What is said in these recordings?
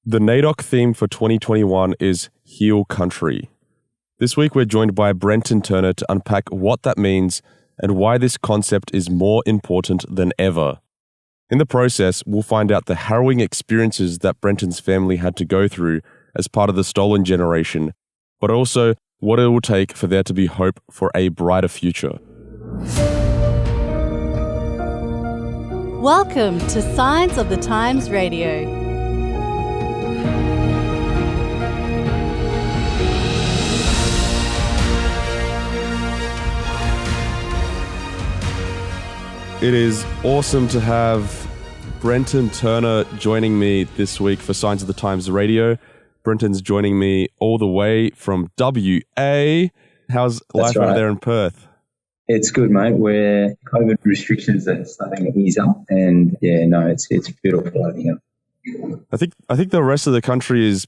The NAIDOC theme for 2021 is Heal Country. This week we're joined by Brenton Turner to unpack what that means and why this concept is more important than ever. In the process, we'll find out the harrowing experiences that Brenton's family had to go through as part of the stolen generation, but also what it will take for there to be hope for a brighter future. Welcome to Signs of the Times Radio. It is awesome to have Brenton Turner joining me this week for Signs of the Times Radio. Brenton's joining me all the way from WA. How's life out there in Perth? It's good, mate. Where COVID restrictions are starting to ease up, and it's beautiful over here. I think the rest of the country is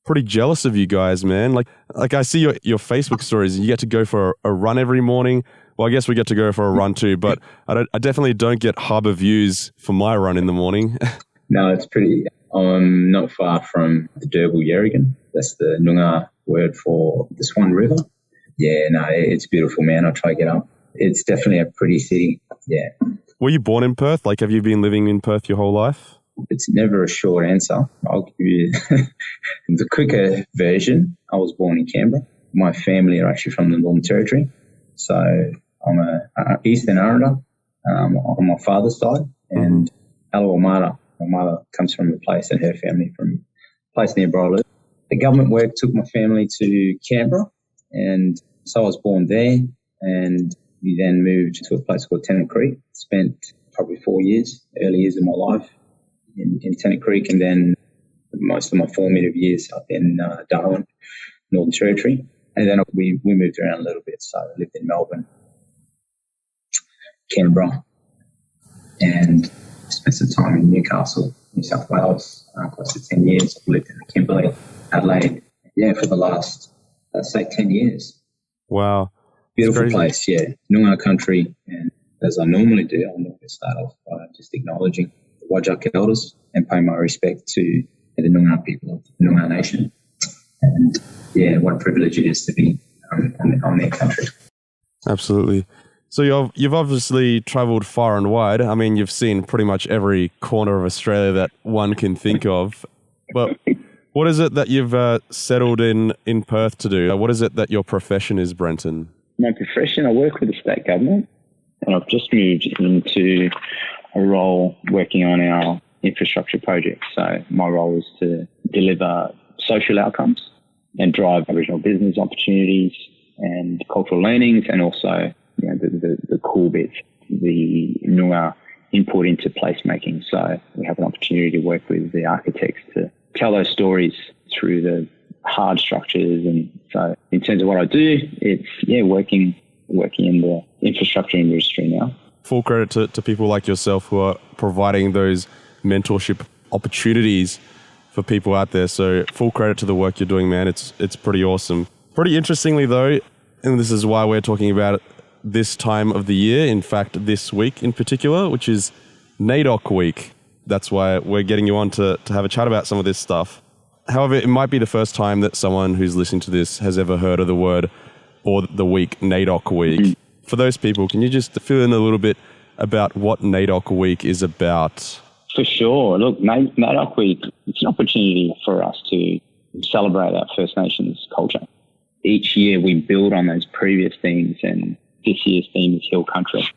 pretty jealous of you guys, man. Like I see your Facebook stories, and you get to go for a run every morning. Well, I guess we get to go for a run too, but I definitely don't get harbour views for my run in the morning. No, it's pretty. I'm not far from the Derbil Yerrigan. That's the Noongar word for the Swan River. Yeah, no, it's beautiful, man. I try to get up. It's definitely a pretty city. Yeah. Were you born in Perth? Like, have you been living in Perth your whole life? It's never a short answer. I'll give you the quicker version. I was born in Canberra. My family are actually from the Northern Territory. So I'm a Eastern Islander on my father's side, and Alawamata. My mother comes from a place, and her family from a place nearby I live. The government work took my family to Canberra, and so I was born there, and we then moved to a place called Tennant Creek. Spent probably 4 years, early years of my life in Tennant Creek, and then most of my formative years up in Darwin, Northern Territory. And then we moved around a little bit. So I lived in Melbourne, Canberra, and spent some time in Newcastle, New South Wales, close to 10 years. I've lived in Kimberley, Adelaide, for the last, let's say, 10 years. Wow. Beautiful place, yeah. Noongar country. And as I normally do, I'll normally start off by just acknowledging the Whadjuk elders and pay my respect to the Noongar people of the Noongar Nation. And what a privilege it is to be on their country. Absolutely. So you've obviously travelled far and wide. I mean, you've seen pretty much every corner of Australia that one can think of. But what is it that you've settled in Perth to do? What is it that your profession is, Brenton? My profession, I work with the state government, and I've just moved into a role working on our infrastructure projects. So my role is to deliver social outcomes and drive Aboriginal business opportunities and cultural learnings, and also the cool bits, the Noongar input into placemaking. So we have an opportunity to work with the architects to tell those stories through the hard structures. And so in terms of what I do, it's working in the infrastructure industry now. Full credit to people like yourself who are providing those mentorship opportunities for people out there. So full credit to the work you're doing, man. It's pretty awesome. Pretty interestingly though, and this is why we're talking about it this time of the year, in fact this week in particular, which is NAIDOC week. That's why we're getting you on to have a chat about some of this stuff. However, it might be the first time that someone who's listening to this has ever heard of the word or the week NAIDOC week. For those people, can you just fill in a little bit about what NAIDOC week is about? For sure. Look, NAIDOC week, it's an opportunity for us to celebrate our First Nations culture. Each year we build on those previous themes, and this year's theme is Heal Country.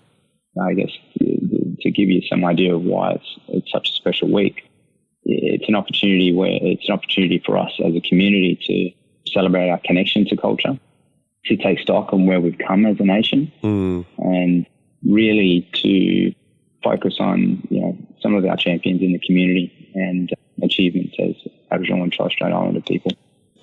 I guess to give you some idea of why it's such a special week, it's an opportunity for us as a community to celebrate our connection to culture, to take stock on where we've come as a nation, and really to focus on some of our champions in the community and achievements as Aboriginal and Torres Strait Islander people.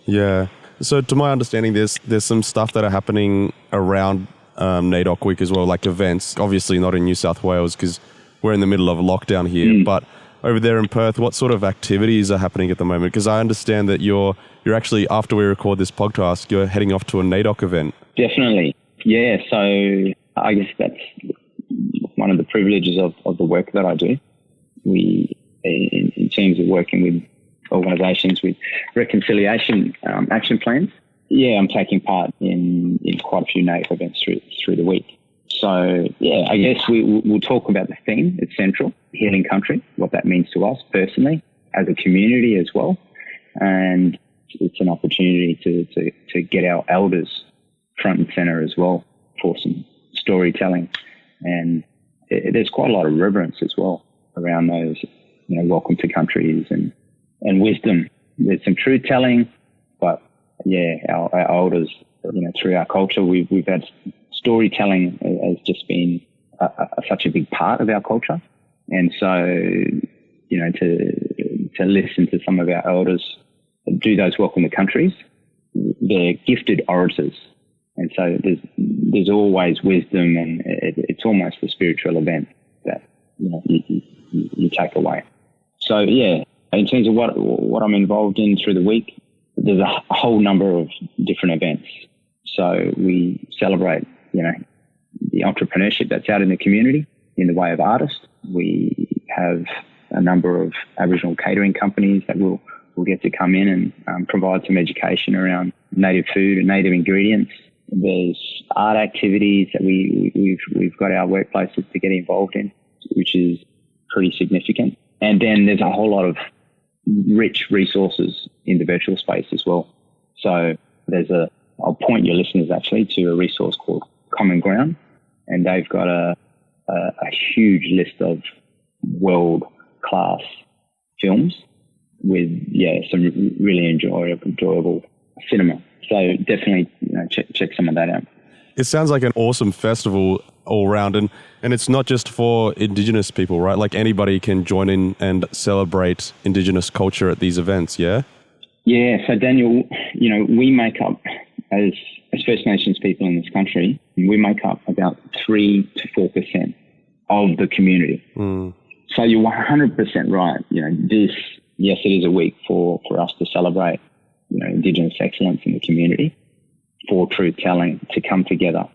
Yeah. So to my understanding, there's some stuff that are happening around NAIDOC week as well, like events. Obviously not in New South Wales because we're in the middle of lockdown here, but over there in Perth, what sort of activities are happening at the moment? Because I understand that you're actually, after we record this podcast, you're heading off to a NAIDOC event. Definitely. Yeah. So I guess that's one of the privileges of the work that I do. In terms of working with organisations with reconciliation action plans. Yeah, I'm taking part in quite a few NAIDOC events through the week. So, yeah, I guess we'll talk about the theme. It's central, healing country, what that means to us personally, as a community as well. And it's an opportunity to get our elders front and centre as well for some storytelling. And there's quite a lot of reverence as well around those, welcome to countries and wisdom. There's some truth telling, but yeah, our elders, through our culture, we've had storytelling has just been such a big part of our culture. And so, to listen to some of our elders do those welcome to countries, they're gifted orators. And so there's always wisdom, and it's almost a spiritual event that, you take away. So, yeah, in terms of what I'm involved in through the week, there's a whole number of different events. So we celebrate, the entrepreneurship that's out in the community in the way of artists. We have a number of Aboriginal catering companies that will get to come in and provide some education around native food and native ingredients. There's art activities that we've got our workplaces to get involved in, which is pretty significant. And then there's a whole lot of rich resources in the virtual space as well. So I'll point your listeners actually to a resource called Common Ground, and they've got a huge list of world-class films with, some really enjoyable cinema. So definitely, check some of that out. It sounds like an awesome festival all round, and it's not just for Indigenous people, right? Like anybody can join in and celebrate Indigenous culture at these events, yeah? Yeah, so Daniel, we make up, as First Nations people in this country, we make up about 3 to 4% of the community. Mm. So you're 100% right. Yes, it is a week for us to celebrate, Indigenous excellence in the community, for truth telling, to come together.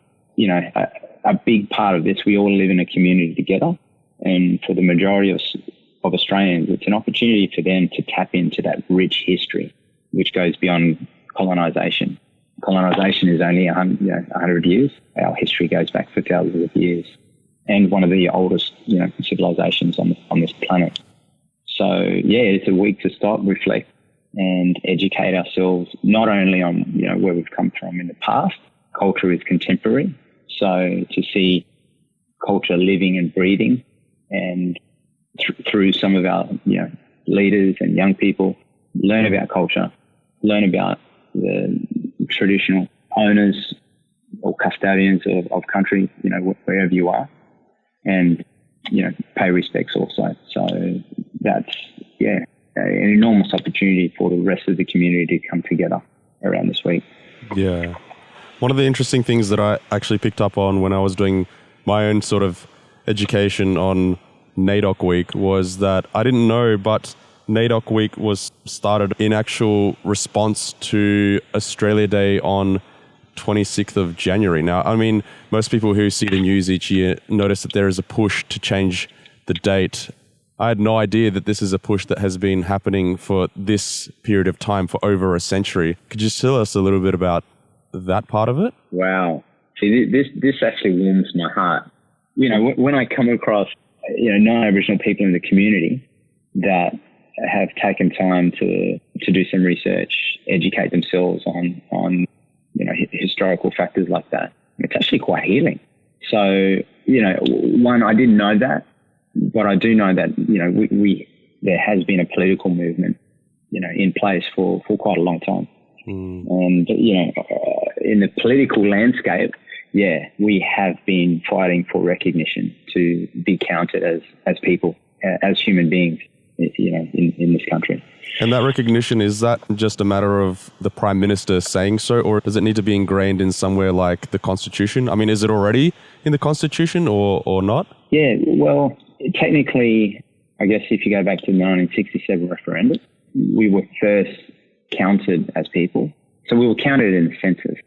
A big part of this, we all live in a community together, and for the majority of Australians, it's an opportunity for them to tap into that rich history, which goes beyond colonisation. Colonisation is only 100 years. Our history goes back for thousands of years, and one of the oldest, civilizations on this planet. So, yeah, it's a week to stop, reflect, and educate ourselves, not only on, where we've come from in the past. Culture is contemporary. So to see culture living and breathing, and through some of our, leaders and young people, learn about culture, learn about the traditional owners or custodians of country, wherever you are, and, pay respects also. So that's, an enormous opportunity for the rest of the community to come together around this week. Yeah. One of the interesting things that I actually picked up on when I was doing my own sort of education on NAIDOC Week was that I didn't know, but NAIDOC Week was started in actual response to Australia Day on 26th of January. Now, I mean, most people who see the news each year notice that there is a push to change the date. I had no idea that this is a push that has been happening for this period of time for over a century. Could you tell us a little bit about that part of it? Wow. See, this actually warms my heart. When I come across, non-Aboriginal people in the community that have taken time to do some research, educate themselves on historical factors like that, it's actually quite healing. So, one, I didn't know that, but I do know that, there has been a political movement, in place for quite a long time. Mm. And, in the political landscape, we have been fighting for recognition to be counted as people, as human beings, in this country. And that recognition, is that just a matter of the Prime Minister saying so, or does it need to be ingrained in somewhere like the Constitution? I mean, is it already in the Constitution or not? Yeah, well, technically, I guess if you go back to the 1967 referendum, we were first counted as people. So we were counted in the census.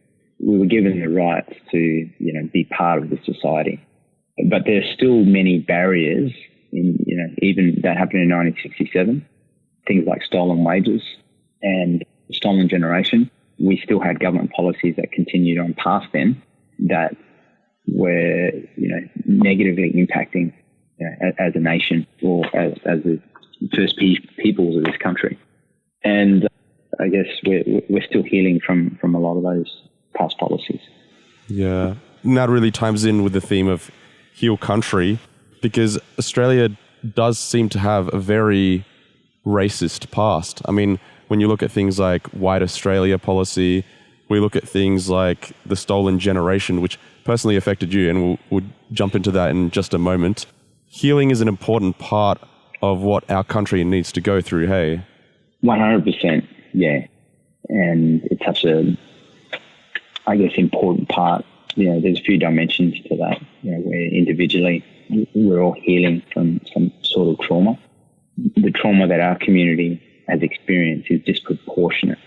We were given the rights to, be part of the society. But there's still many barriers in, even that happened in 1967 things like stolen wages and stolen generation, we still had government policies that continued on past then that were, negatively impacting as a nation or as the first peoples of this country. And I guess we're still healing from a lot of those past policies. Yeah. And that really ties in with the theme of heal country, because Australia does seem to have a very racist past. I mean, when you look at things like White Australia policy, we look at things like the stolen generation, which personally affected you, and we'll jump into that in just a moment. Healing is an important part of what our country needs to go through, hey? 100%, yeah. And it's such a, important part. There's a few dimensions to that, where individually we're all healing from some sort of trauma. The trauma that our community has experienced is disproportionate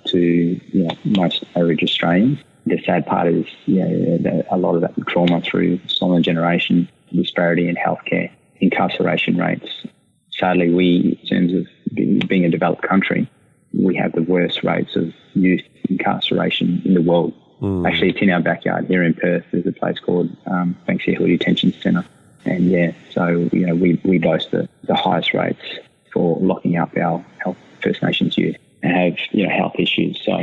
to most average Australians. The sad part is a lot of that trauma through stolen generation, disparity in healthcare, incarceration rates. Sadly, we, in terms of being a developed country, we have the worst rates of youth incarceration in the world. Actually, it's in our backyard here in Perth. There's a place called Banksia Hill Detention Centre. And so we boast the highest rates for locking up our First Nations youth and have health issues. So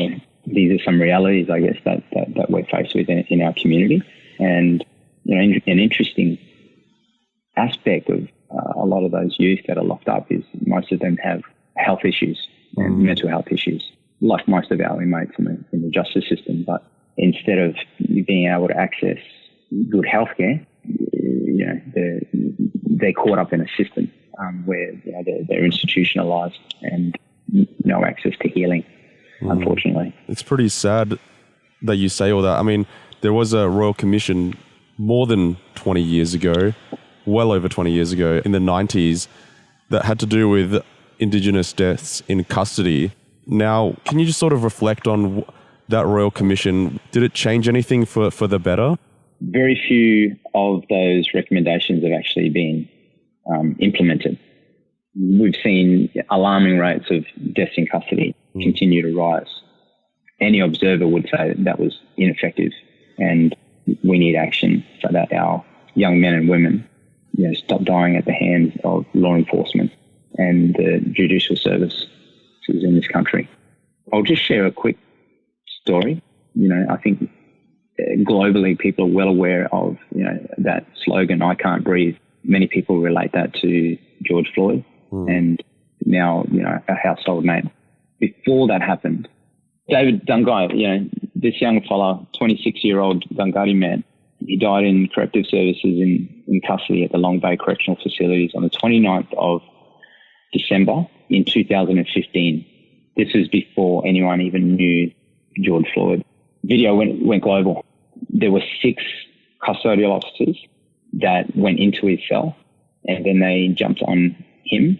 these are some realities, I guess, that we're faced with in our community. And an interesting aspect of a lot of those youth that are locked up is most of them have health issues and mental health issues, like most of our inmates in the justice system. But instead of being able to access good healthcare, they're caught up in a system where they're institutionalized and no access to healing, unfortunately. It's pretty sad that you say all that. I mean, there was a Royal Commission more than 20 years ago, well over 20 years ago, in the 90s, that had to do with Indigenous deaths in custody. Now, can you just sort of reflect on that Royal Commission? Did it change anything for the better? Very few of those recommendations have actually been implemented. We've seen alarming rates of deaths in custody continue to rise. Any observer would say that was ineffective, and we need action so that our young men and women stop dying at the hands of law enforcement and the judicial services in this country. I'll just share a quick story. I think globally people are well aware of that slogan, "I can't breathe." Many people relate that to George Floyd and now a household name. Before that happened, David Dungay, this young fella, 26-year-old Dungari man, he died in corrective services in custody at the Long Bay Correctional Facilities on the 29th of December in 2015. This was before anyone even knew George Floyd. Video went global. There were 6 custodial officers that went into his cell, and then they jumped on him,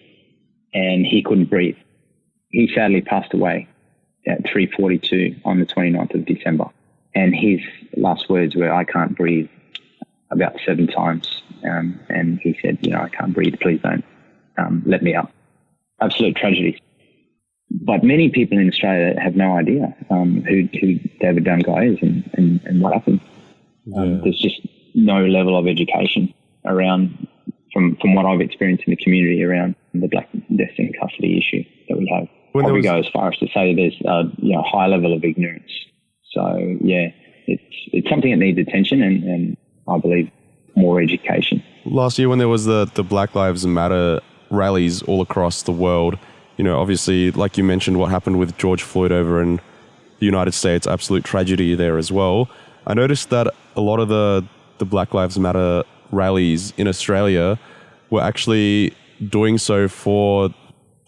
and he couldn't breathe. He sadly passed away at 3:42 on the 29th of December. And his last words were, "I can't breathe," about 7 times. And he said, "I can't breathe. Please don't let me up." Absolute tragedy. But many people in Australia have no idea who David Dungay is and what happened. There's just no level of education around, from what I've experienced in the community, around the black deaths in custody issue that we have. Probably go as far as to say there's a high level of ignorance. So it's something that needs attention and I believe more education. Last year when there was the Black Lives Matter rallies all across the world, obviously, like you mentioned, what happened with George Floyd over in the United States, absolute tragedy there as well. I noticed that a lot of the Black Lives Matter rallies in Australia were actually doing so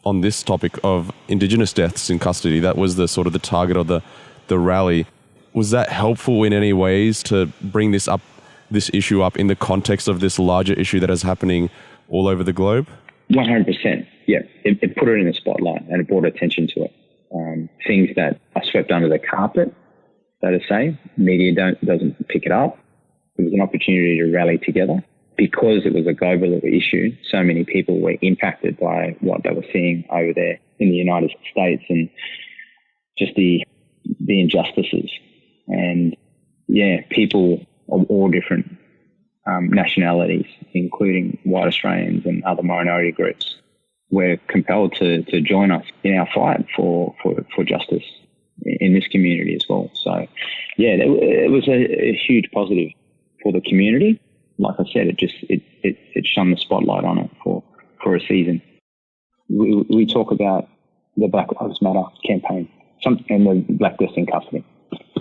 on this topic of Indigenous deaths in custody. That was the sort of the target of the rally. Was that helpful in any ways to bring this issue up in the context of this larger issue that is happening all over the globe? 100%. Yeah. It put it in the spotlight and it brought attention to it. Things that are swept under the carpet, so to say, media doesn't pick it up. It was an opportunity to rally together because it was a global issue, so many people were impacted by what they were seeing over there in the United States and just the injustices. And yeah, people of all different nationalities, including white Australians and other minority groups, were compelled to join us in our fight for justice in this community as well. So yeah, it was a huge positive for the community. Like I said, it shone the spotlight on it for a season. We talk about the Black Lives Matter campaign and the blacklisting custody.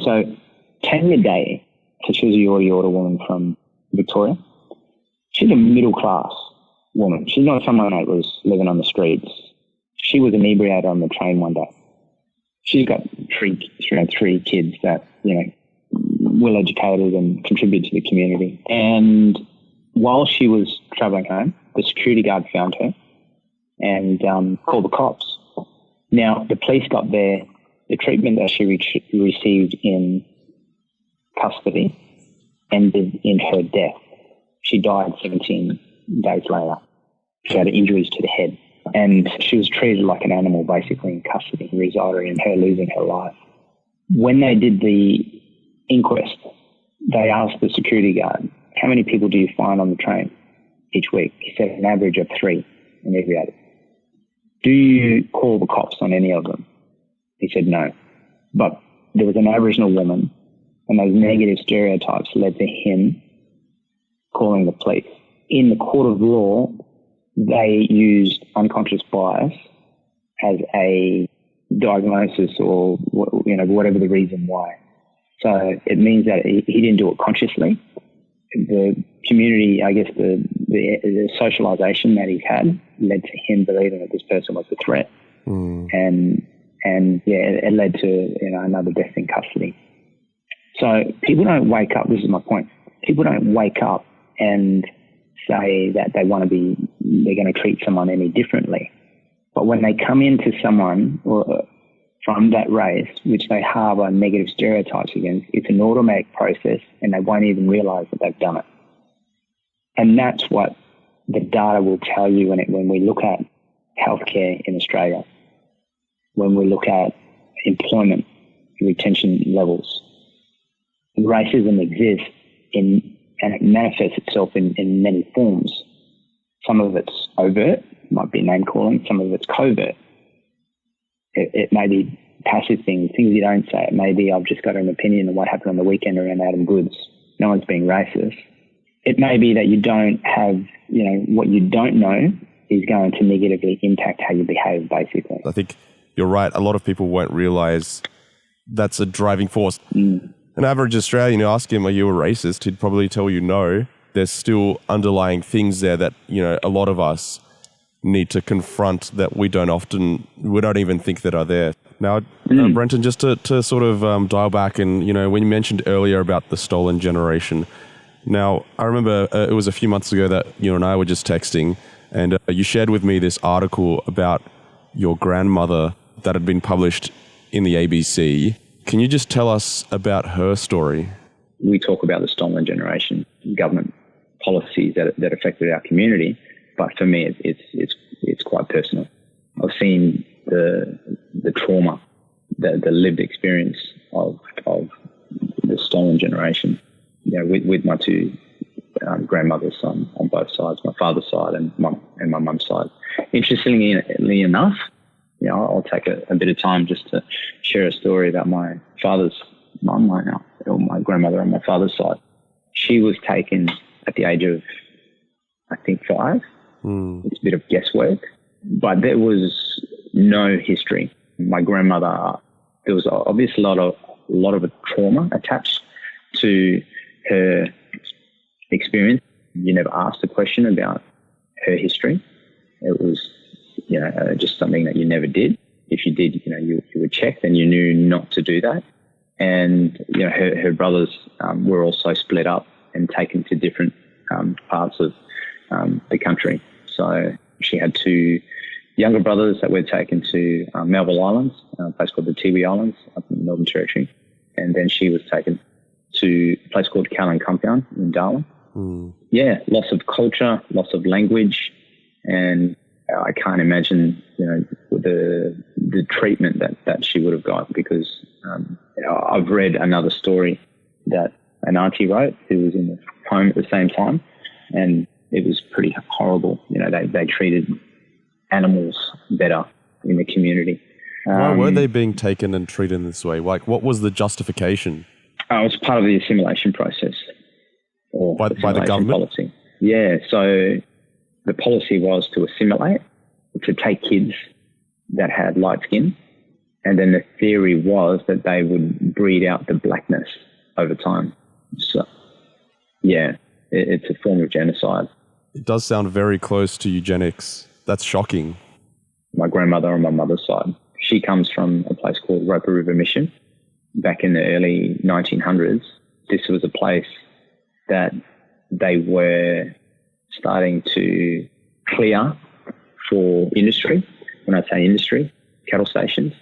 So Tanya Day, so she was a Yorta woman from Victoria. She's a middle class woman. She's not someone that was living on the streets. She was inebriated on the train one day. She's got three kids that, well educated and contribute to the community. And while she was travelling home, the security guard found her and called the cops. Now, the police got there. The treatment that she received in custody ended in her death. She died 17 days later. She had injuries to the head. And she was treated like an animal, basically, in custody, resulting in her losing her life. When they did the inquest, they asked the security guard, how many people do you find on the train each week? He said an average of 3 inebriated. Do you call the cops on any of them? He said no. But there was an Aboriginal woman, and those negative stereotypes led to him calling the police. In the court of law, they used unconscious bias as a diagnosis or, whatever the reason why. So it means that he didn't do it consciously. The community, I guess the socialization that he had led to him believing that this person was a threat. And yeah, it led to, another death in custody. So people don't wake up, this is my point, people don't wake up and say that they're going to treat someone any differently. But when they come into someone from that race, which they harbour negative stereotypes against, it's an automatic process and they won't even realise that they've done it. And that's what the data will tell you when we look at healthcare in Australia, when we look at employment retention levels. Racism exists and it manifests itself in many forms. Some of it's overt, might be name calling, some of it's covert. It may be passive things you don't say. It may be, I've just got an opinion of what happened on the weekend around Adam Goods. No one's being racist. It may be that you don't have, what you don't know is going to negatively impact how you behave, basically. I think you're right. A lot of people won't realise that's a driving force. An average Australian, ask him, are you a racist? He'd probably tell you no. There's still underlying things there that, a lot of us need to confront that we don't even think that are there. Now, Brenton, just to sort of dial back and, when you mentioned earlier about the stolen generation. Now, I remember it was a few months ago that you and I were just texting and you shared with me this article about your grandmother that had been published in the ABC. Can you just tell us about her story? We talk about the stolen generation, government policies that affected our community, but for me, it's quite personal. I've seen the trauma, the lived experience of the stolen generation. With my 2 grandmothers on both sides, my father's side and my mum's side. Interestingly enough, I'll take a bit of time just to share a story about my father's mum, my grandmother on my father's side. She was taken at the age of, I think, 5. It's a bit of guesswork, but there was no history. My grandmother, there was obviously a lot of trauma attached to her experience. You never asked a question about her history. It was, just something that you never did. If you did, you would check, and you knew not to do that. And, her brothers were also split up and taken to different parts of the country. So she had 2 younger brothers that were taken to Melville Islands, a place called the Tiwi Islands up in the Northern Territory. And then she was taken to a place called Callan Compound in Darwin. Yeah, loss of culture, loss of language, and I can't imagine, the treatment that she would have got, because I've read another story that an auntie wrote who was in the home at the same time, and it was pretty horrible. They treated animals better in the community. Why were they being taken and treated in this way? Like, what was the justification? It was part of the assimilation process. Or by the government? Policy. Yeah, so the policy was to assimilate, to take kids that had light skin, and then the theory was that they would breed out the blackness over time. So, yeah, it's a form of genocide. It does sound very close to eugenics. That's shocking. My grandmother on my mother's side, she comes from a place called Roper River Mission. Back in the early 1900s, this was a place that they were starting to clear for industry. When I say industry, cattle stations.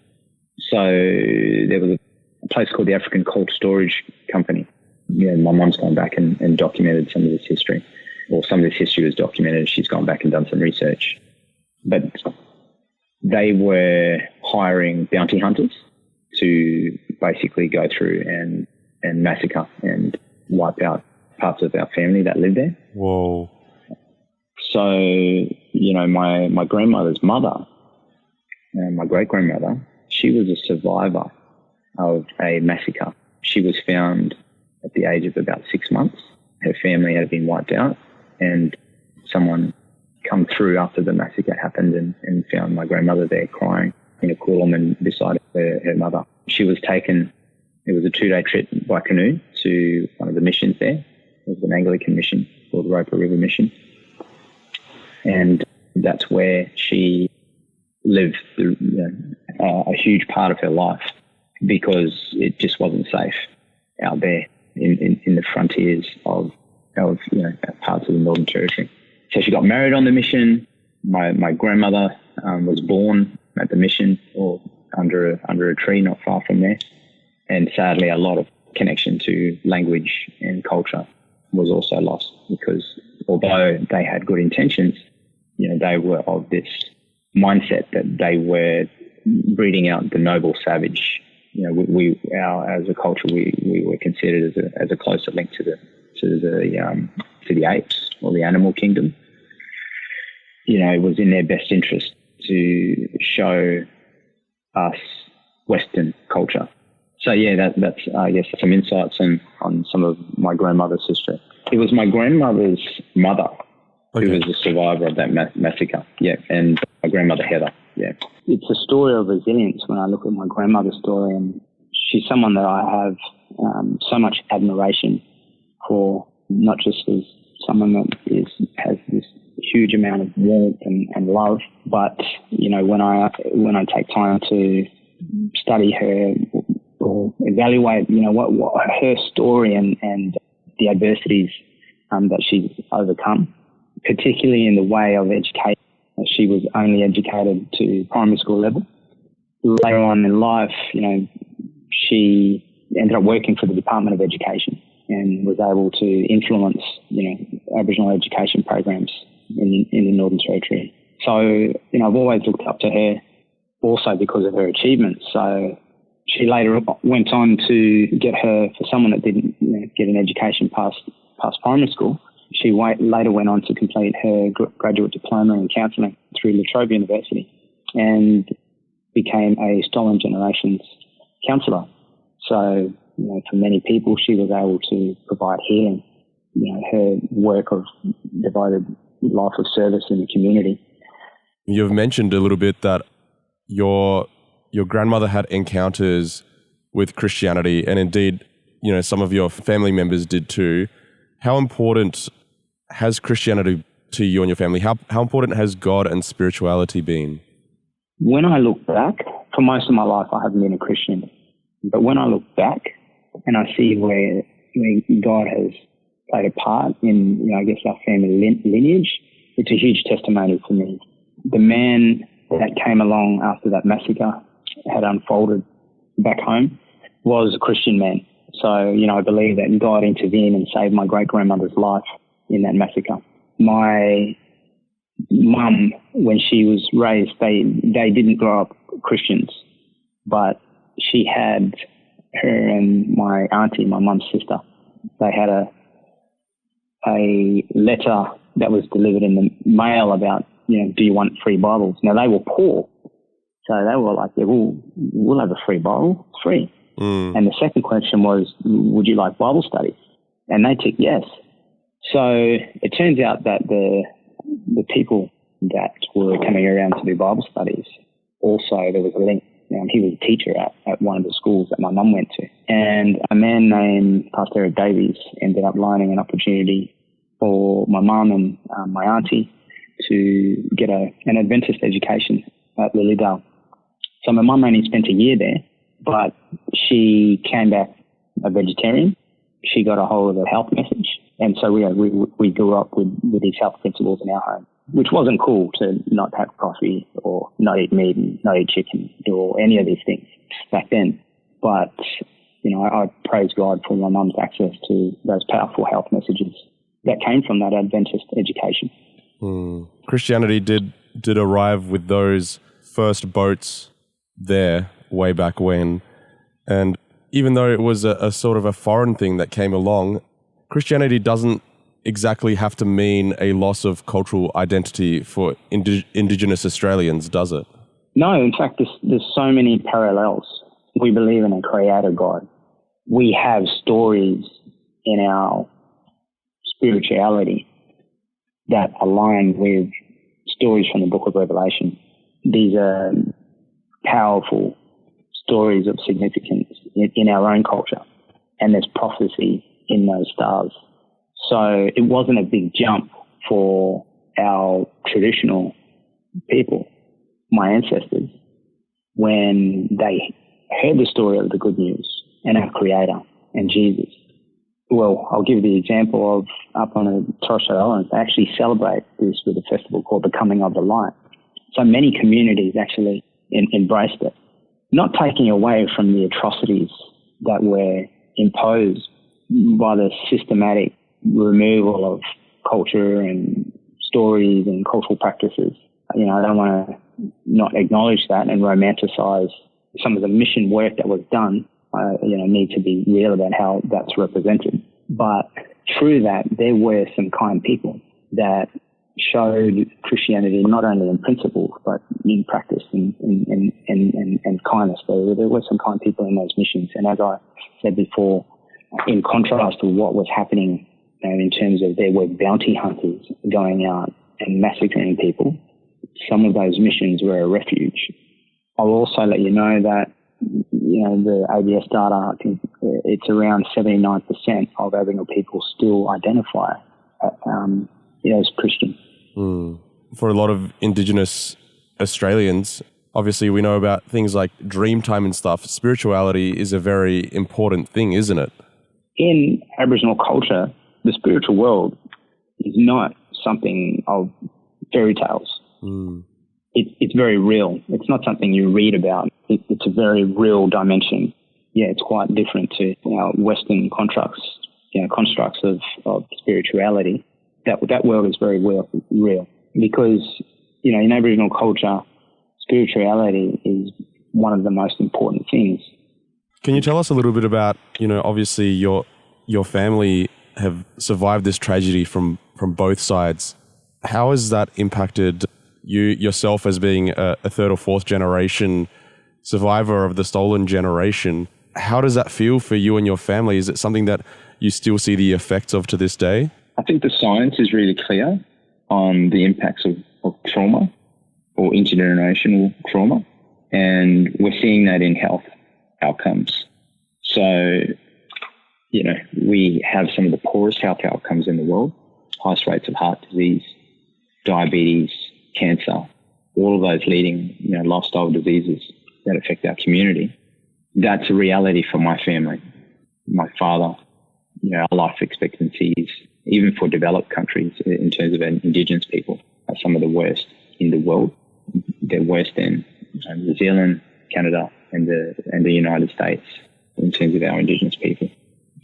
So there was a place called the African Cold Storage Company. My mum's gone back and documented some of this history, or some of this history was documented. She's gone back and done some research. But they were hiring bounty hunters to basically go through and massacre and wipe out parts of our family that lived there. Whoa. So, my grandmother's mother and my great-grandmother, she was a survivor of a massacre. She was found at the age of about 6 months. Her family had been wiped out, and someone come through after the massacre happened and found my grandmother there crying in a coolerman beside her mother. She was taken, it was a 2-day trip by canoe to one of the missions there. It was an Anglican mission called the Roper River Mission. And that's where she lived a huge part of her life, because it just wasn't safe out there in the frontiers of parts of the Northern Territory. So she got married on the mission. My grandmother was born at the mission, or under a tree not far from there. And sadly, a lot of connection to language and culture was also lost, because although they had good intentions, they were of this mindset that they were breeding out the noble savage. As a culture, we were considered as a closer link to the apes or the animal kingdom. It was in their best interest to show us Western culture. So yeah, that's I guess some insights on some of my grandmother's history. It was my grandmother's mother who was a survivor of that massacre. Yeah, and my grandmother Heather. Yeah, it's a story of resilience. When I look at my grandmother's story, and she's someone that I have so much admiration for, not just as someone that has this huge amount of warmth and love, but when I take time to study her or evaluate what her story and the adversities that she's overcome, particularly in the way of education. She was only educated to primary school level. Later on in life, she ended up working for the Department of Education and was able to influence, Aboriginal education programs in the Northern Territory. So, I've always looked up to her also because of her achievements. So she later went on to get her, for someone that didn't get an education past primary school, she later went on to complete her graduate diploma in counselling through La Trobe University and became a stolen generations counsellor. So, for many people, she was able to provide healing. Her work of devoted life of service in the community. You've mentioned a little bit that your grandmother had encounters with Christianity, and indeed, some of your family members did too. How important has Christianity to you and your family? How important has God and spirituality been? When I look back, for most of my life, I haven't been a Christian. But when I look back and I see where God has played a part in, our family lineage, it's a huge testimony for me. The man that came along after that massacre had unfolded back home was a Christian man. So, I believe that God intervened and saved my great-grandmother's life in that massacre. My mum, when she was raised, they didn't grow up Christians, but she had her and my auntie, my mum's sister, they had a letter that was delivered in the mail about, do you want free Bibles? Now, they were poor, so they were like, yeah, we'll have a free Bible, it's free. And the second question was, would you like Bible studies? And they ticked yes. So it turns out that the people that were coming around to do Bible studies, also there was a link. He was a teacher at one of the schools that my mum went to. And a man named Pastor Eric Davies ended up lining an opportunity for my mum and my auntie to get an Adventist education at Lilydale. So my mum only spent a year there, but she came back a vegetarian. She got a hold of the health message. And so we grew up with these health principles in our home, which wasn't cool to not have coffee or not eat meat and not eat chicken or any of these things back then. But, I praise God for my mum's access to those powerful health messages that came from that Adventist education. Christianity did arrive with those first boats there way back when. And even though it was a sort of a foreign thing that came along, Christianity doesn't exactly have to mean a loss of cultural identity for Indigenous Australians, does it? No, in fact, there's so many parallels. We believe in a creator God. We have stories in our spirituality that align with stories from the book of Revelation. These are powerful stories of significance in our own culture, and there's prophecy in those stars. So it wasn't a big jump for our traditional people, my ancestors, when they heard the story of the good news and our Creator and Jesus. Well, I'll give the example of up on the Torres Strait Islands, they actually celebrate this with a festival called the Coming of the Light. So many communities actually embraced it, not taking away from the atrocities that were imposed by the systematic removal of culture and stories and cultural practices. I don't want to not acknowledge that and romanticize some of the mission work that was done. Need to be real about how that's represented. But through that, there were some kind people that showed Christianity not only in principle but in practice and kindness. There were some kind people in those missions. And as I said before, in contrast to what was happening in terms of there were bounty hunters going out and massacring people, some of those missions were a refuge. I'll also let you know that, the ABS data, I think it's around 79% of Aboriginal people still identify as Christian. For a lot of Indigenous Australians, obviously we know about things like Dreamtime and stuff. Spirituality is a very important thing, isn't it? In Aboriginal culture, the spiritual world is not something of fairy tales. It's very real. It's not something you read about. It's a very real dimension. Yeah, it's quite different to Western constructs of spirituality. That world is very real because, in Aboriginal culture, spirituality is one of the most important things. Can you tell us a little bit about, obviously your family have survived this tragedy from both sides. How has that impacted you yourself as being a third or fourth generation survivor of the stolen generation? How does that feel for you and your family? Is it something that you still see the effects of to this day? I think the science is really clear on the impacts of trauma or intergenerational trauma, and we're seeing that in health outcomes. So, we have some of the poorest health outcomes in the world, highest rates of heart disease, diabetes, cancer, all of those leading lifestyle diseases that affect our community. That's a reality for my family. My father, our life expectancies, even for developed countries in terms of Indigenous people, are some of the worst in the world. They're worse than New Zealand, Canada, and the United States in terms of our Indigenous people.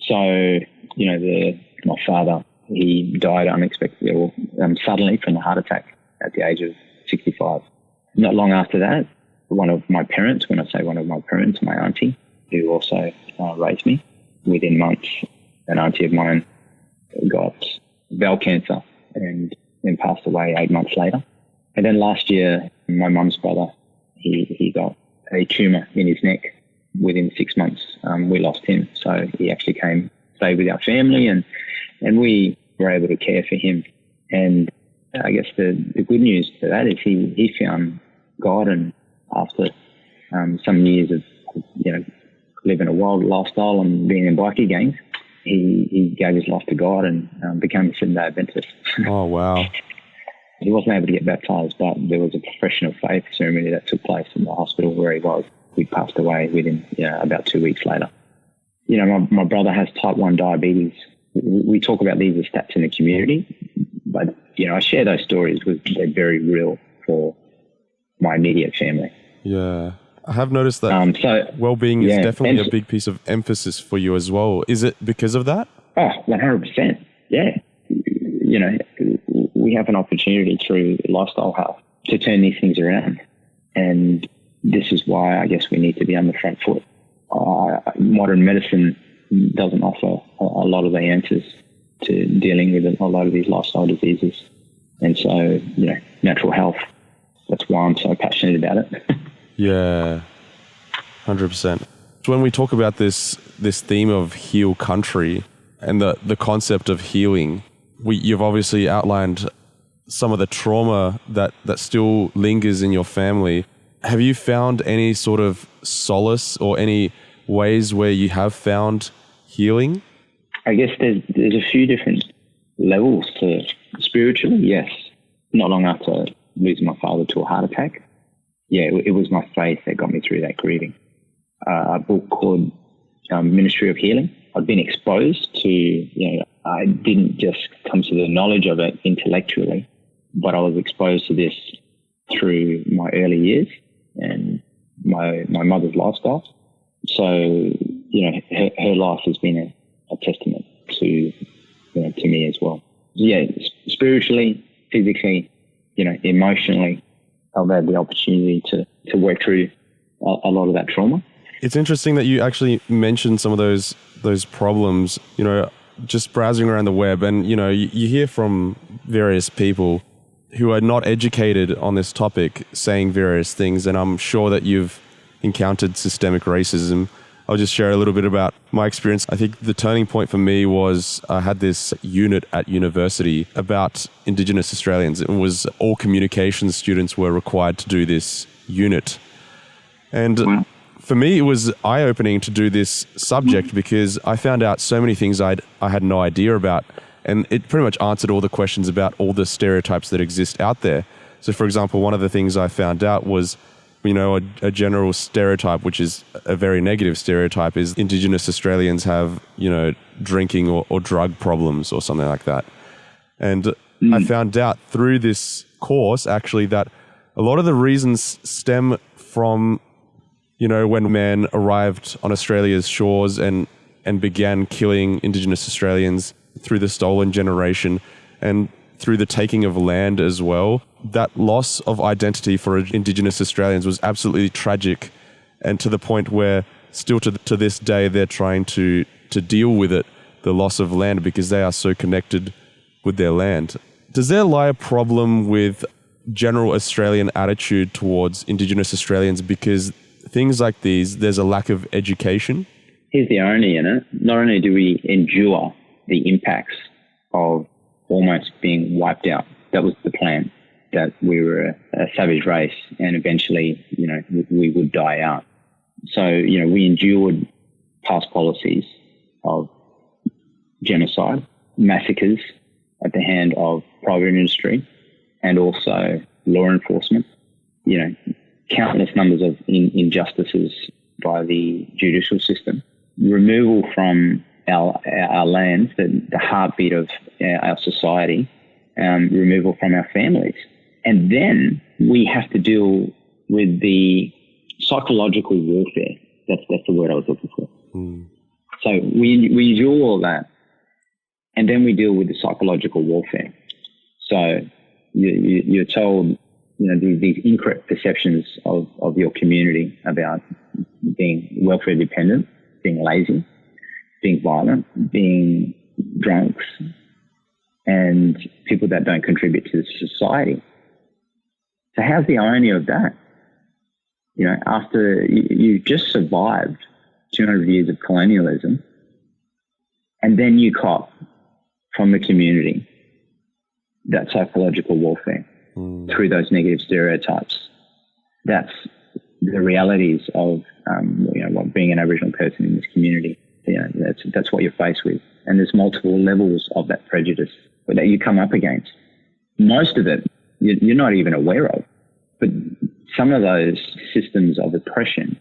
So, my father he died unexpectedly or suddenly from a heart attack at the age of 65. Not long after that, one of my parents, when I say one of my parents, my auntie, who also raised me, within months, an auntie of mine got bowel cancer and then passed away 8 months later. And then last year, my mum's brother, he got a tumour in his neck. Within 6 months, we lost him. So he actually came, stayed with our family, and we were able to care for him. And I guess the good news to that is he found God, and after some years of living a wild lifestyle and being in bikie gangs, he gave his life to God and became a Seventh-day Adventist. Oh, wow. He wasn't able to get baptised, but there was a profession of faith ceremony that took place in the hospital where he was. He passed away within about 2 weeks later. My brother has type 1 diabetes. We talk about these as stats in the community, but I share those stories because they're very real for my immediate family. Yeah. I have noticed that well-being is definitely a big piece of emphasis for you as well. Is it because of that? Oh, 100%. Yeah. We have an opportunity through lifestyle health to turn these things around. And this is why I guess we need to be on the front foot. Modern medicine doesn't offer a lot of the answers to dealing with a lot of these lifestyle diseases. And so, natural health, that's why I'm so passionate about it. Yeah, 100%. When we talk about this theme of heal country and the concept of healing, you've obviously outlined some of the trauma that still lingers in your family. Have you found any sort of solace or any ways where you have found healing? I guess there's a few different levels to spiritually, yes. Not long after losing my father to a heart attack, it was my faith that got me through that grieving. A book called Ministry of Healing. I'd been exposed to, I didn't just come to the knowledge of it intellectually, but I was exposed to this through my early years and my mother's lifestyle. So, her life has been a testament to me as well. Yeah, spiritually, physically, emotionally, I've had the opportunity to work through a lot of that trauma. It's interesting that you actually mentioned some of those problems, just browsing around the web, and, you hear from various people who are not educated on this topic saying various things, and I'm sure that you've encountered systemic racism. I'll just share a little bit about my experience. I think the turning point for me was I had this unit at university about Indigenous Australians. It was all communications students were required to do this unit. And for me, it was eye-opening to do this subject because I found out so many things I had no idea about. And it pretty much answered all the questions about all the stereotypes that exist out there. So, for example, one of the things I found out was, a general stereotype, which is a very negative stereotype, is Indigenous Australians have, drinking or drug problems or something like that. And I found out through this course, actually, that a lot of the reasons stem from, when men arrived on Australia's shores and began killing Indigenous Australians through the stolen generation and through the taking of land as well. That loss of identity for Indigenous Australians was absolutely tragic, and to the point where still to this day they're trying to deal with it, the loss of land, because they are so connected with their land. Does there lie a problem with general Australian attitude towards Indigenous Australians because things like these, there's a lack of education? Here's the irony in it. Not only do we endure the impacts of almost being wiped out, that was the plan, that we were a savage race and eventually, we would die out. So, we endured past policies of genocide, massacres at the hand of private industry and also law enforcement, countless numbers of injustices by the judicial system, removal from our lands, the heartbeat of our society, removal from our families. And then we have to deal with the psychological warfare. That's the word I was looking for. So we endure all that. And then we deal with the psychological warfare. So you're told, these incorrect perceptions of your community about being welfare dependent, being lazy, being violent, being drunks, and people that don't contribute to society. So how's the irony of that? After you just survived 200 years of colonialism, and then you cop from the community that psychological warfare through those negative stereotypes. That's the realities of what being an Aboriginal person in this community. That's what you're faced with, and there's multiple levels of that prejudice that you come up against. Most of it you're not even aware of, but some of those systems of oppression,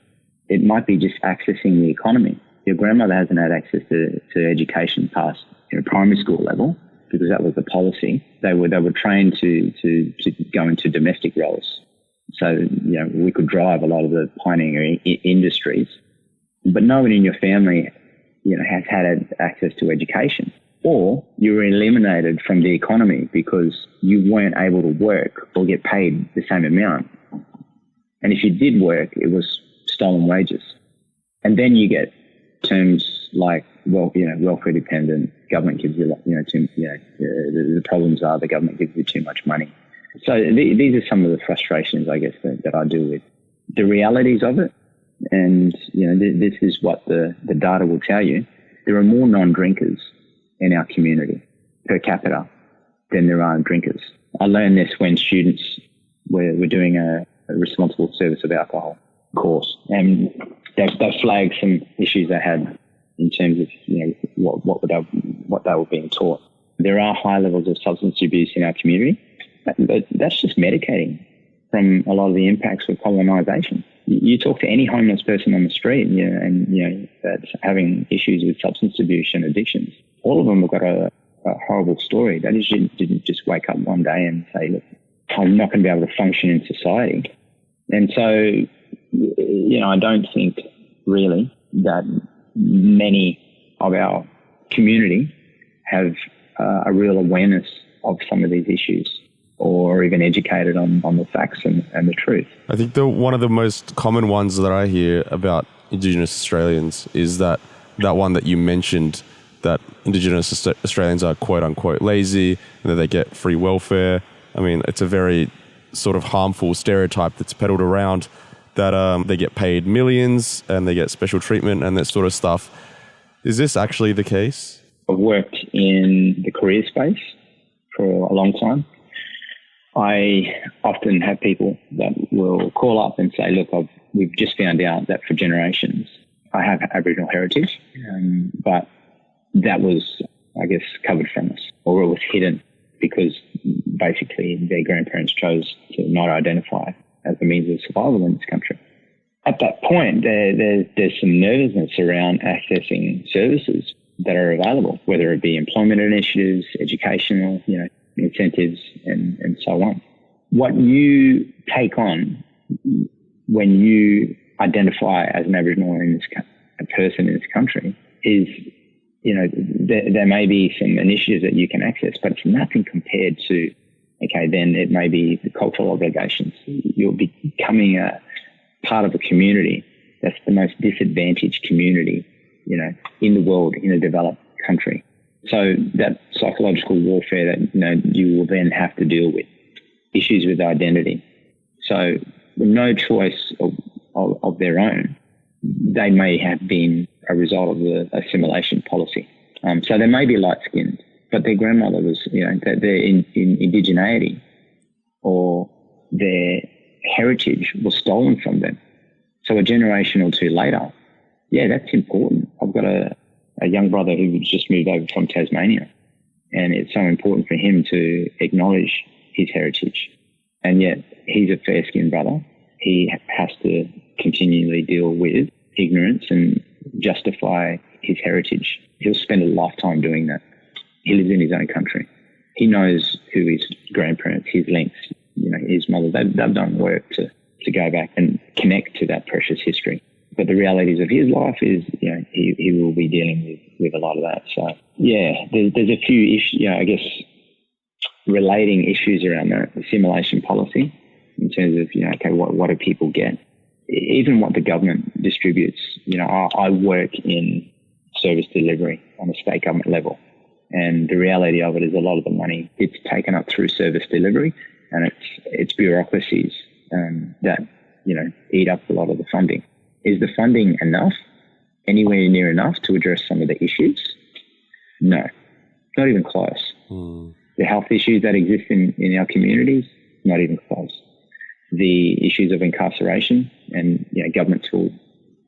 it might be just accessing the economy. Your grandmother hasn't had access to education past primary school level because that was the policy. They were trained to go into domestic roles. So, we could drive a lot of the pioneering industries, but no one in your family, has had access to education. Or you were eliminated from the economy because you weren't able to work or get paid the same amount. And if you did work, it was stolen wages. And then you get terms like, welfare dependent, government gives you, the problems are the government gives you too much money. So these are some of the frustrations, I guess, that I deal with. The realities of it, and, this is what the data will tell you. There are more non-drinkers in our community per capita than there are drinkers. I learned this when students were doing a responsible service of alcohol course, and they flagged some issues they had in terms of what they were being taught. There are high levels of substance abuse in our community, but that's just medicating from a lot of the impacts of colonisation. You talk to any homeless person on the street, that's having issues with substance abuse and addictions. All of them have got a horrible story. They didn't just wake up one day and say, look, I'm not going to be able to function in society. And so, I don't think really that many of our community have a real awareness of some of these issues, or even educated on the facts and the truth. I think one of the most common ones that I hear about Indigenous Australians is that one that you mentioned, that Indigenous Australians are quote unquote lazy and that they get free welfare. I mean, it's a very sort of harmful stereotype that's peddled around, that they get paid millions and they get special treatment and that sort of stuff. Is this actually the case? I've worked in the career space for a long time. I often have people that will call up and say, look, we've just found out that for generations I have Aboriginal heritage, but that was, I guess, covered from us, or it was hidden because basically their grandparents chose to not identify as a means of survival in this country. At that point, there's some nervousness around accessing services that are available, whether it be employment initiatives, educational, incentives, and so on. What you take on when you identify as an Aboriginal a person in this country is, there may be some initiatives that you can access, but it's nothing compared to, then it may be the cultural obligations. You'll be becoming a part of a community that's the most disadvantaged community, in the world, in a developed country. So that psychological warfare that, you will then have to deal with, issues with identity. So with no choice of their own, they may have been a result of the assimilation policy. So they may be light-skinned, but their grandmother was, their indigeneity or their heritage was stolen from them. So a generation or two later, that's important. I've got a young brother who just moved over from Tasmania, and it's so important for him to acknowledge his heritage. And yet he's a fair-skinned brother. He has to continually deal with ignorance and justify his heritage. He'll spend a lifetime doing that. He lives in his own country. He knows who his grandparents, his links, his mother, they've done work to go back and connect to that precious history. But the realities of his life is, he will be dealing with with a lot of that. So there's a few issues, I guess, relating issues around the assimilation policy in terms of, okay, what do people get? Even what the government distributes. I work in service delivery on a state government level. And the reality of it is a lot of the money gets taken up through service delivery, and it's bureaucracies that, eat up a lot of the funding. Is the funding enough, anywhere near enough to address some of the issues? No, not even close. The health issues that exist in our communities, not even close. The issues of incarceration and government tools,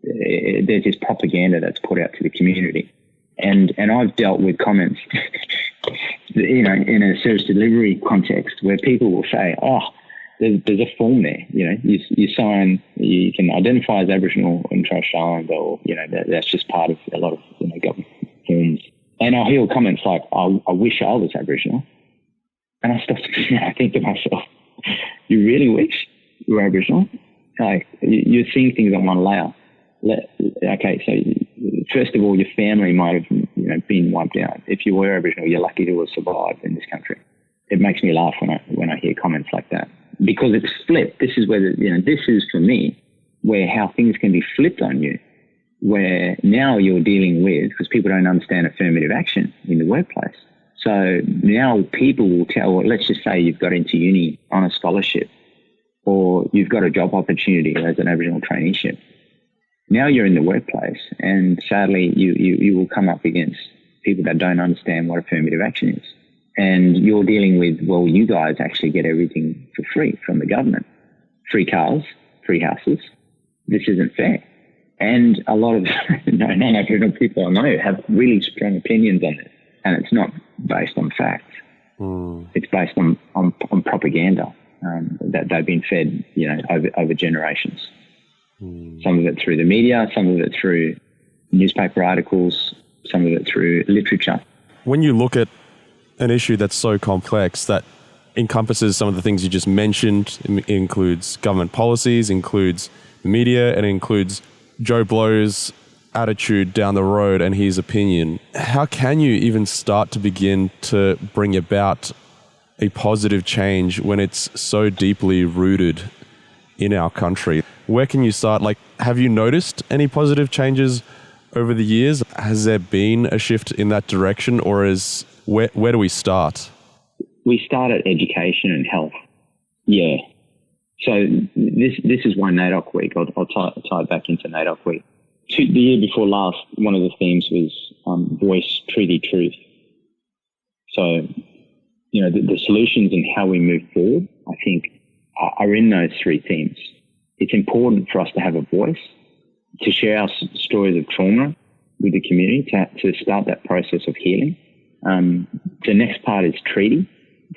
there's this propaganda that's put out to the community. And I've dealt with comments, in a service delivery context where people will say, there's a form there, you sign, you can identify as Aboriginal and Torres Strait Islander, or, that's just part of a lot of, government forms. And I'll hear comments like, I wish I was Aboriginal. And I stop and I think to myself, you really wish you were Aboriginal? Like, you're seeing things on one layer. Okay, so first of all, your family might have been wiped out. If you were Aboriginal, you're lucky to have survived in this country. It makes me laugh when I hear comments like that, because it's flipped. This is where this is for me where how things can be flipped on you, where now you're dealing with, because people don't understand affirmative action in the workplace. So now people will tell, well, let's just say you've got into uni on a scholarship, or you've got a job opportunity as an Aboriginal traineeship. Now you're in the workplace, and sadly you will come up against people that don't understand what affirmative action is. And you're dealing with, well, you guys actually get everything for free from the government. Free cars, free houses. This isn't fair. And a lot of non-Aboriginal people I know have really strong opinions on this. And it's not based on facts. It's based on propaganda that they've been fed, over generations. Some of it through the media, some of it through newspaper articles, some of it through literature. When you look at an issue that's so complex that encompasses some of the things you just mentioned, it includes government policies, includes the media, and includes Joe Blow's attitude down the road and his opinion, how can you even start to begin to bring about a positive change when it's so deeply rooted in our country? Where can you start? Like, have you noticed any positive changes over the years? Has there been a shift in that direction, or where do we start? We start at education and health. Yeah. So this is why NAIDOC Week, I'll tie it back into NAIDOC Week. The year before last, one of the themes was voice, treaty, truth. So, the solutions and how we move forward, I think, are in those three themes. It's important for us to have a voice, to share our stories of trauma with the community, to start that process of healing. The next part is treaty,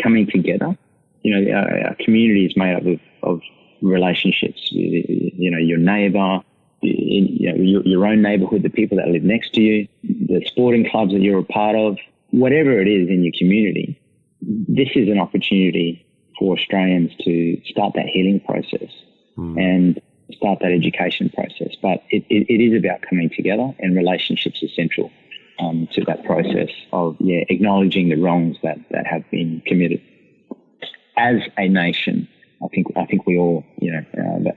coming together. Our community is made up of relationships. Your neighbour, your own neighbourhood, the people that live next to you, the sporting clubs that you're a part of, whatever it is in your community. This is an opportunity for Australians to start that healing process and start that education process. But it is about coming together, and relationships are central to that process of acknowledging the wrongs that have been committed. As a nation, I think we all,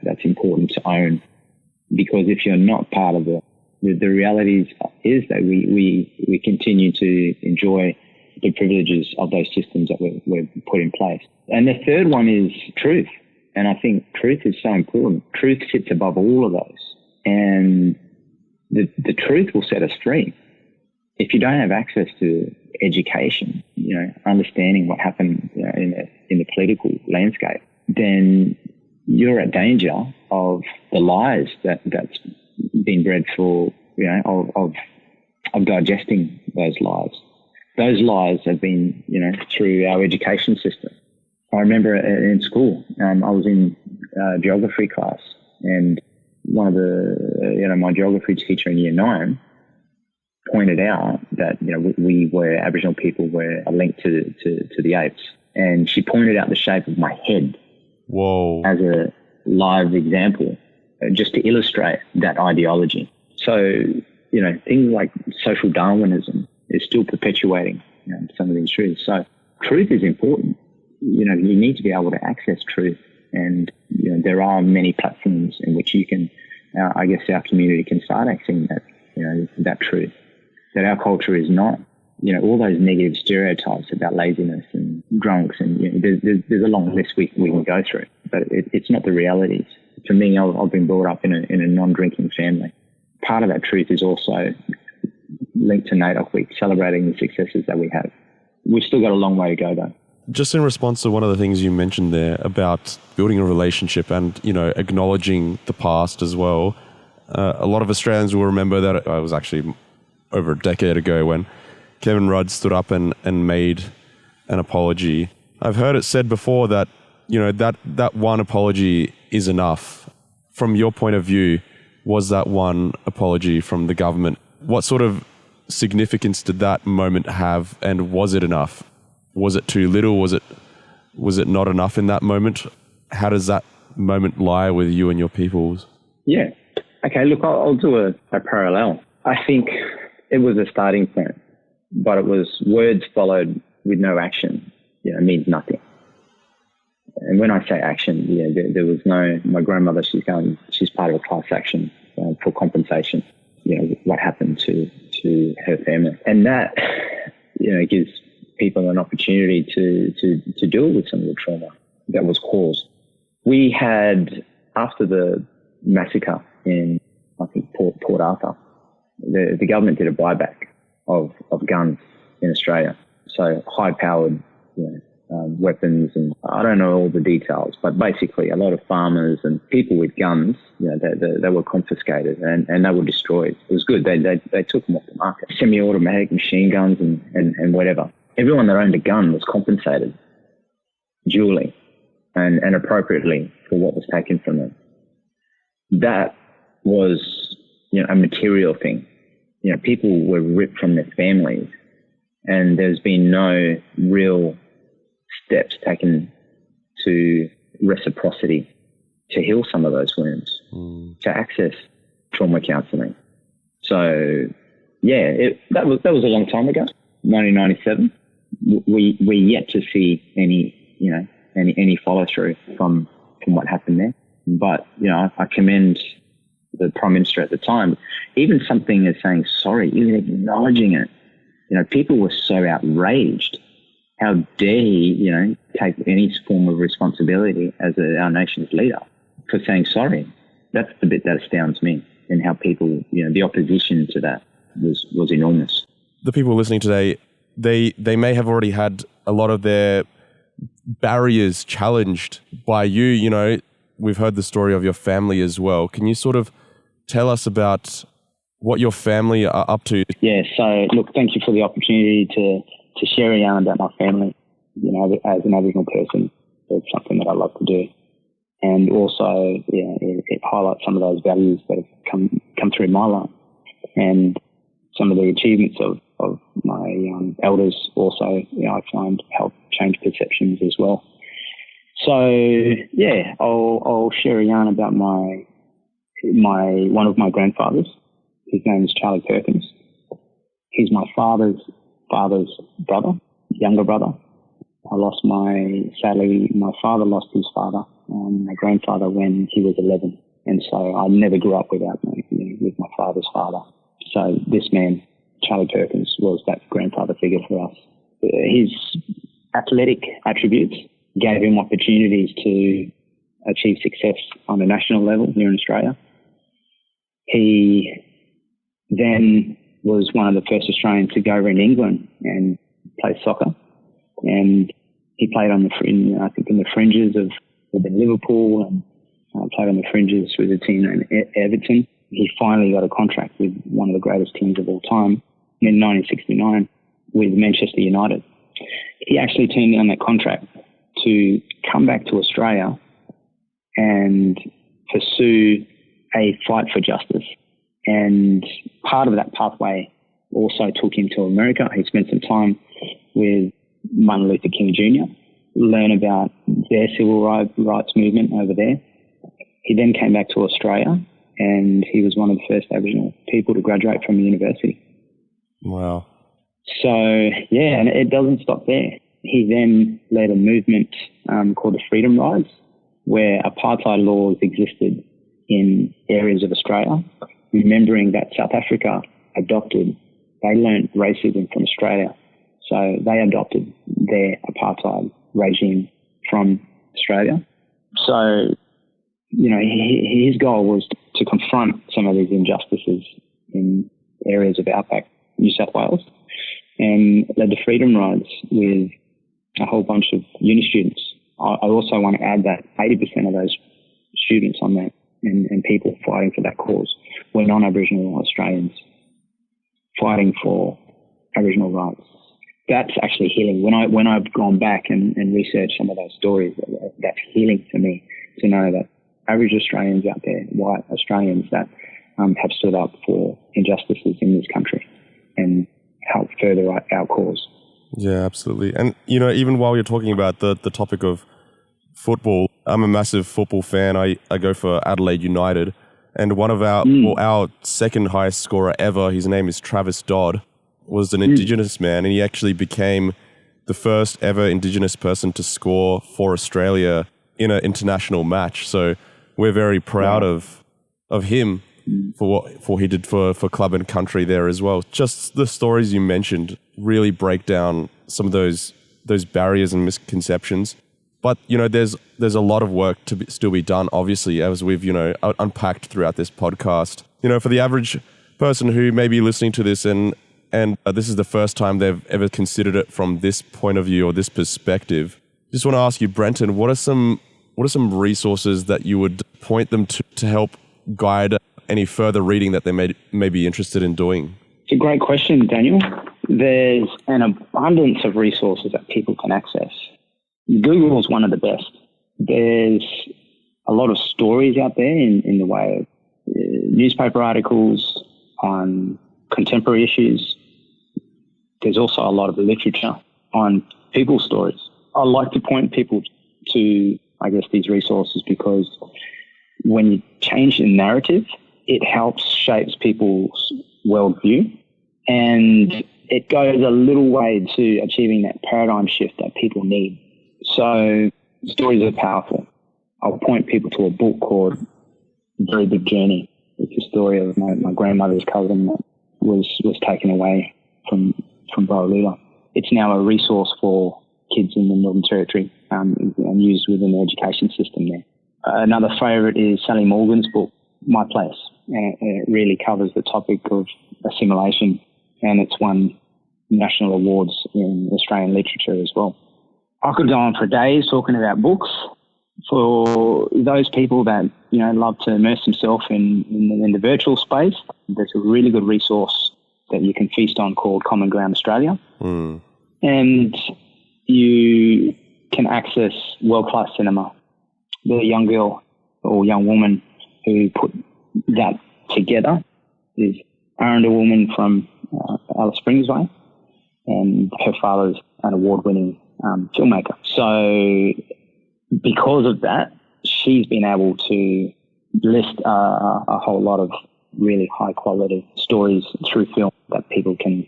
that's important to own, because if you're not part of the realities is that we continue to enjoy the privileges of those systems that we've put in place. And the third one is truth. And I think truth is so important. Truth sits above all of those. And the truth will set us free. If you don't have access to education, understanding what happened in the political landscape, then you're at danger of the lies that's been bred for, of digesting those lies. Those lies have been, through our education system. I remember in school, I was in geography class, and one of the, my geography teacher in year 9 pointed out that, we were Aboriginal people were linked to the apes. And she pointed out the shape of my head. Whoa. As a live example, just to illustrate that ideology. So, things like social Darwinism is still perpetuating some of these truths. So truth is important. You need to be able to access truth. And, there are many platforms in which you can, I guess our community can start accessing that, that truth. That our culture is not, all those negative stereotypes about laziness and drunks and, there's a long list we can go through, but it's not the realities. For me, I've been brought up in a non-drinking family. Part of that truth is also linked to NAIDOC Week, celebrating the successes that we have. We've still got a long way to go, though. Just in response to one of the things you mentioned there about building a relationship and, acknowledging the past as well, a lot of Australians will remember that it was actually over a decade ago when Kevin Rudd stood up and made an apology. I've heard it said before that, that one apology is enough. From your point of view, was that one apology from the government? What sort of significance did that moment have, and was it enough? Was it too little? Was it not enough in that moment? How does that moment lie with you and your peoples? Yeah. Okay, look, I'll do a parallel. I think it was a starting point, but it was words followed with no action. It means nothing. And when I say action, there was no, my grandmother, she's part of a class action for compensation, what happened to her family. And that, gives people an opportunity to deal with some of the trauma that was caused. We had, after the massacre in, I think, Port Arthur, the government did a buyback of guns in Australia. So high-powered, weapons, and I don't know all the details, but basically a lot of farmers and people with guns, they were confiscated and they were destroyed. It was good. They took them off the market. Semi-automatic machine guns and whatever. Everyone that owned a gun was compensated duly and appropriately for what was taken from them. That was, a material thing. People were ripped from their families, and there's been no real steps taken to reciprocity to heal some of those wounds, to access trauma counselling. So, that was a long time ago, 1997. We yet to see any follow through from what happened there. But I commend the Prime Minister at the time. Even something as saying sorry, even acknowledging it. People were so outraged. How dare he, take any form of responsibility as our nation's leader for saying sorry? That's the bit that astounds me, and how people, the opposition to that was enormous. The people listening today, they may have already had a lot of their barriers challenged by you. We've heard the story of your family as well. Can you sort of tell us about what your family are up to? Yeah, so look, thank you for the opportunity to share a yarn about my family. As an Aboriginal person, it's something that I love to do. And also, it highlights some of those values that have come through my life. And some of the achievements of my elders also, I find help change perceptions as well. So, I'll share a yarn about one of my grandfathers. His name is Charlie Perkins. He's my father's brother, younger brother. Sadly, my father lost his father, my grandfather, when he was 11. And so I never grew up with my father's father. So this man, Charlie Perkins, was that grandfather figure for us. His athletic attributes gave him opportunities to achieve success on a national level here in Australia. He then was one of the first Australians to go over in England and play soccer. And he played in the fringes of Liverpool, and played on the fringes with a team named Everton. He finally got a contract with one of the greatest teams of all time in 1969 with Manchester United. He actually turned down that contract to come back to Australia and pursue a fight for justice. And part of that pathway also took him to America. He spent some time with Martin Luther King Jr., learn about their civil rights movement over there. He then came back to Australia and he was one of the first Aboriginal people to graduate from the university. Wow. So, yeah, and it doesn't stop there. He then led a movement called the Freedom Rides, where apartheid laws existed in areas of Australia, remembering that South Africa they learned racism from Australia. So they adopted their apartheid regime from Australia. So, his goal was to confront some of these injustices in areas of outback New South Wales, and led the Freedom Rides with a whole bunch of uni students. I also want to add that 80% of those students on that and people fighting for that cause were non-Aboriginal Australians fighting for Aboriginal rights. That's actually healing. When I've gone back and researched some of those stories, that's healing for me to know that average Australians out there, white Australians that have stood up for injustices in this country and help further our cause. Yeah, absolutely. And, even while you're talking about the topic of football, I'm a massive football fan. I go for Adelaide United. And one of our second highest scorer ever, his name is Travis Dodd, was an Indigenous man, and he actually became the first ever Indigenous person to score for Australia in an international match. So we're very proud of him for what he did for club and country there as well. Just the stories you mentioned really break down some of those barriers and misconceptions. But, there's a lot of work to still be done, obviously, as we've, unpacked throughout this podcast. For the average person who may be listening to this and this is the first time they've ever considered it from this point of view or this perspective, just want to ask you, Brenton, what are some resources that you would point them to help guide any further reading that they may be interested in doing? It's a great question, Daniel. There's an abundance of resources that people can access. Google is one of the best. There's a lot of stories out there in the way of newspaper articles on contemporary issues. There's also a lot of literature on people's stories. I like to point people to, these resources because when you change the narrative, it helps shapes people's worldview, and it goes a little way to achieving that paradigm shift that people need. So stories are powerful. I'll point people to a book called Very Big Journey. It's a story of my grandmother's cousin that was taken away from Borroloola. It's now a resource for kids in the Northern Territory and used within the education system there. Another favourite is Sally Morgan's book, My Place. And it really covers the topic of assimilation, and it's won national awards in Australian literature as well. I could go on for days talking about books. For those people that love to immerse themselves in the virtual space, there's a really good resource that you can feast on called Common Ground Australia. And you can access world-class cinema. The young girl or young woman who put that together is Aranda woman from Alice Springs Way, and her father's an award-winning filmmaker. So because of that, she's been able to list a whole lot of really high-quality stories through film that people can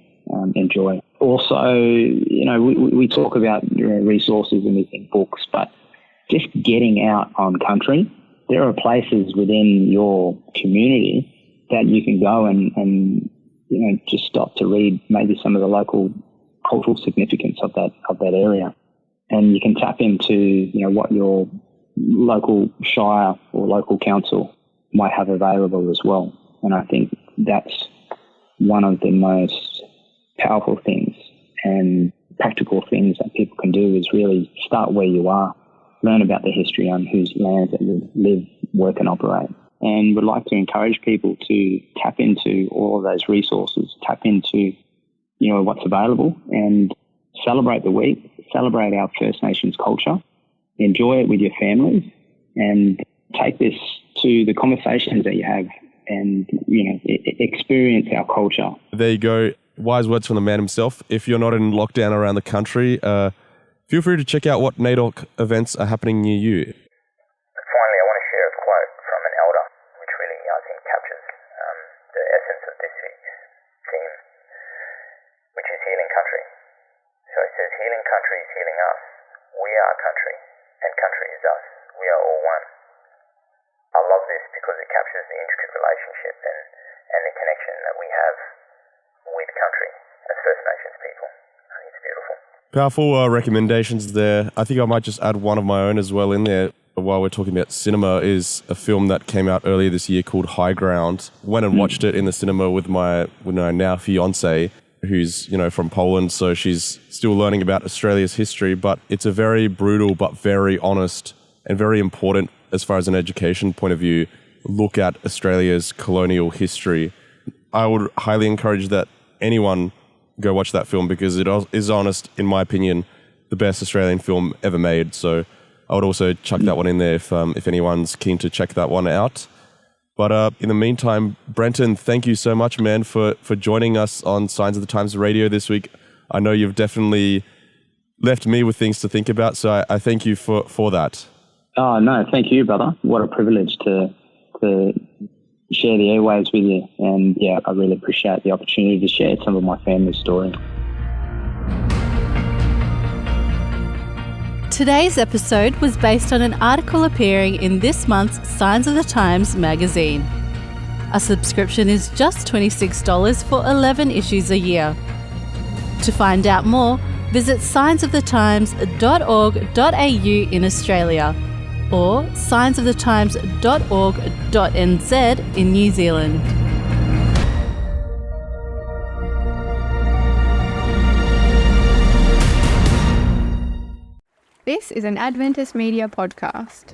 enjoy. Also, we talk about resources and we think books, but just getting out on country, there are places within your community that you can go and just stop to read maybe some of the local cultural significance of that area. And you can tap into, what your local shire or local council might have available as well. And I think that's one of the most powerful things and practical things that people can do is really start where you are, learn about the history on whose lands that you live, work and operate. And would like to encourage people to tap into all of those resources, tap into, what's available and celebrate the week, celebrate our First Nations culture, enjoy it with your families and take this to the conversations that you have and, experience our culture. There you go. Wise words from the man himself. If you're not in lockdown around the country, feel free to check out what NAIDOC events are happening near you. Finally, I want to share a quote from an elder, which really, I think, essence of this week's theme, which is healing country. So it says, healing country is healing us. We are country, and country is us. We are all one. I love this because it captures the intricate relationship and the connection that we have with country as First Nations people. I think it's beautiful. Powerful recommendations there. I think I might just add one of my own as well in there. While we're talking about cinema, is a film that came out earlier this year called High Ground. Went and watched it in the cinema with my now fiance, who's from Poland, so she's still learning about Australia's history. But it's a very brutal but very honest and very important, as far as an education point of view, look at Australia's colonial history. I would highly encourage that anyone go watch that film, because it is honest, in my opinion, the best Australian film ever made. So I would also chuck that one in there if anyone's keen to check that one out. But in the meantime, Brenton, thank you so much, man, for joining us on Signs of the Times Radio this week. I know you've definitely left me with things to think about, so I thank you for that. Oh, no, thank you, brother. What a privilege to share the airwaves with you. And yeah, I really appreciate the opportunity to share some of my family's story. Today's episode was based on an article appearing in this month's Signs of the Times magazine. A subscription is just $26 for 11 issues a year. To find out more, visit signsofthetimes.org.au in Australia or signsofthetimes.org.nz in New Zealand. This is an Adventist Media podcast.